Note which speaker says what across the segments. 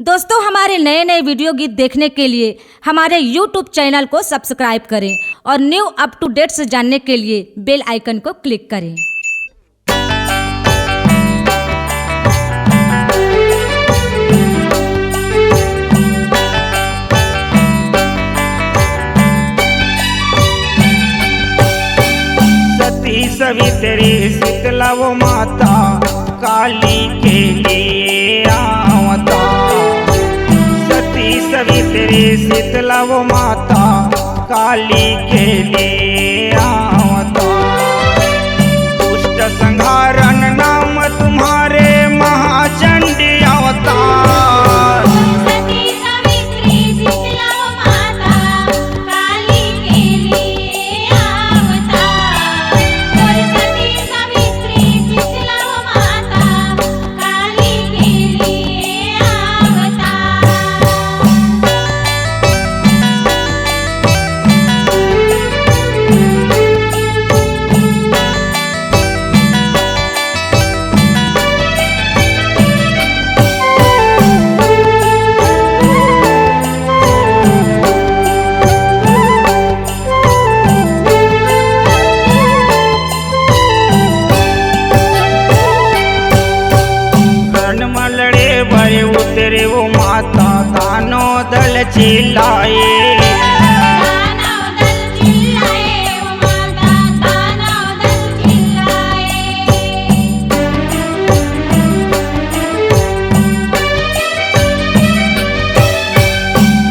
Speaker 1: दोस्तों, हमारे नए नए वीडियो गीत देखने के लिए हमारे YouTube चैनल को सब्सक्राइब करें और न्यू अप टू डेट से जानने के लिए बेल आइकन को क्लिक करें।
Speaker 2: सती सवित्री शीतला वो माता काली के लिए आवता। सती सवित्री शीतला वो माता काली के लिए आवता। दुष्ट संहारन नाम तुम्हारे महाचंडी अवतार।
Speaker 3: सती सवित्री शीतला वो माता काली के लिए अवतार। सती सवित्री शीतला वो माता काली के लिए अवतार।
Speaker 2: रण मलड़े भरे उतरे वो माता दानो दल चिल्लाए।
Speaker 3: दानव दल चिल्लाए वो माता दानव दल चिल्लाए।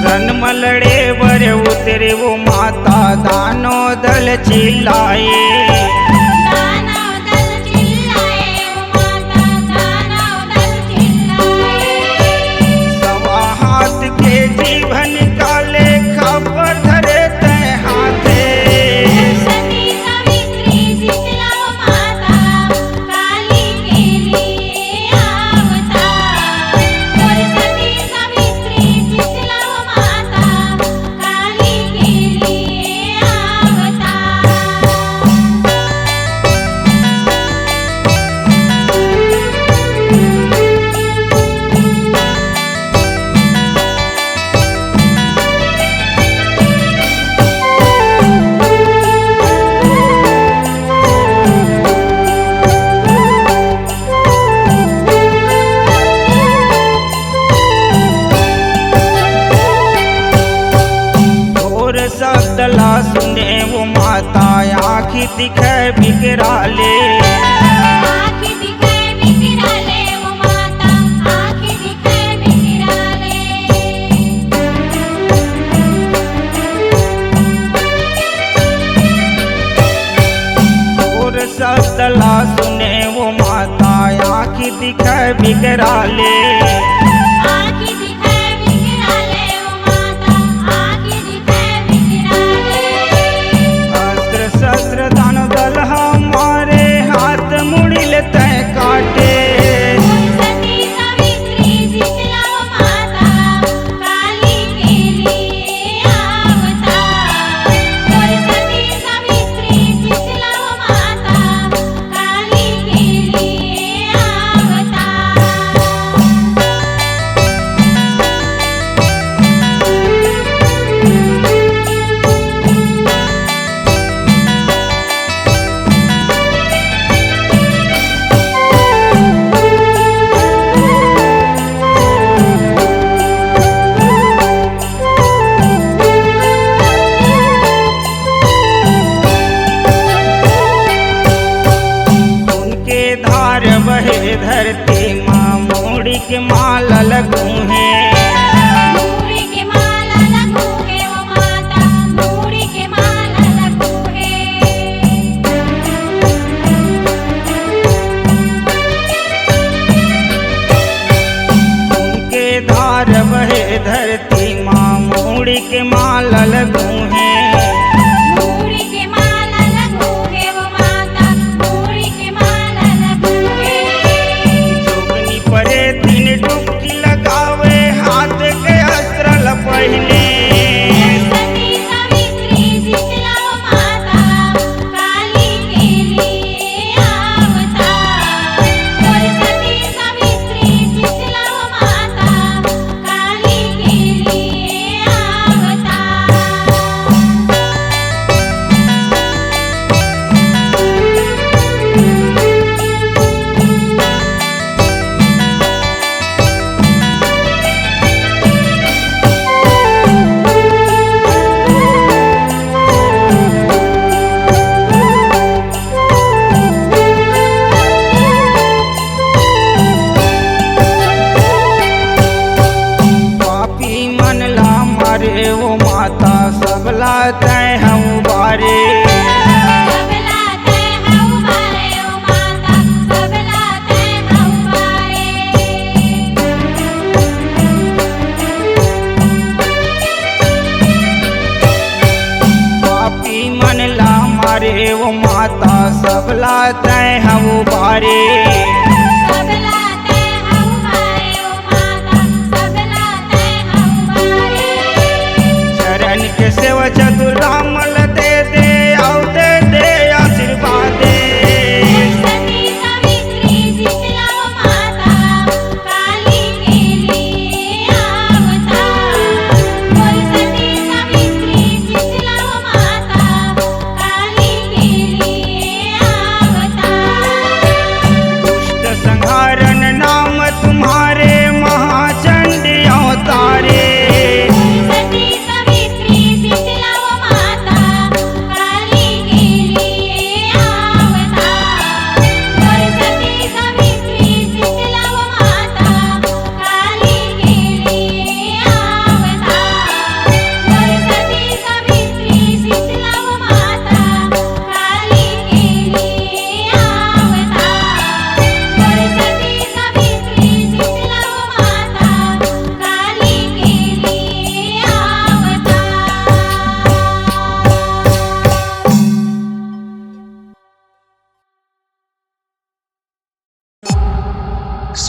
Speaker 2: रण मलड़े भरे उतरे वो माता दानो दल चिल्लाए।
Speaker 3: दानव दल चिल्लाए वो माता दानव दल चिल्लाए।
Speaker 2: सवा हाथ के जीवन काले खबर धरे ते हाथे।
Speaker 3: सती सवित्री शीतला वो माता काली के लिए अवतार। सती सवित्री शीतला वो माता काली के लिए अवतार।
Speaker 2: और सदला सुने वो माता आँखी दिखे बिकराले।
Speaker 3: आँखें दिखाए बिखराले वो माता आँखें दिखाए बिखराले।
Speaker 2: और सदला सुने वो माता आँखी दिखे बिकराले।
Speaker 3: आँखें दिखाए बिखराले वो माता आँखें दिखाए बिखराले।
Speaker 2: अस्त्र शस्त्र दान दल हमारे हाथ मुड़िल तय काटे।
Speaker 3: सती सवित्री शीतला वो माता काली के लिए अवतार। सती सवित्री शीतला वो माता काली के लिए अवतार।
Speaker 2: उनके धार बहे धरती माँ मोड़ी के माला लगू है।
Speaker 3: मूड़ी के माला लगू है वो माता मूड़ी के माला लगू है।
Speaker 2: उनके धार बहे धरती माँ मोड़ी के माला लगू है।
Speaker 3: मूड़ी के माला लगू है वो माता मूड़ी के माला लगू है।
Speaker 2: जोगनी परे तीन डुबकी लगावे हाथ के अस्त्र लपहले।
Speaker 3: सती सवित्री शीतला वो माता काली के लिए अवतार। सती सवित्री शीतला वो माता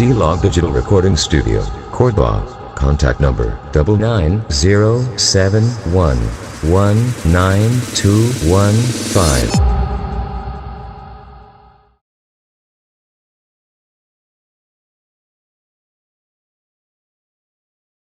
Speaker 4: C Log Digital Recording Studio, Cordoba. Contact number 99071192115.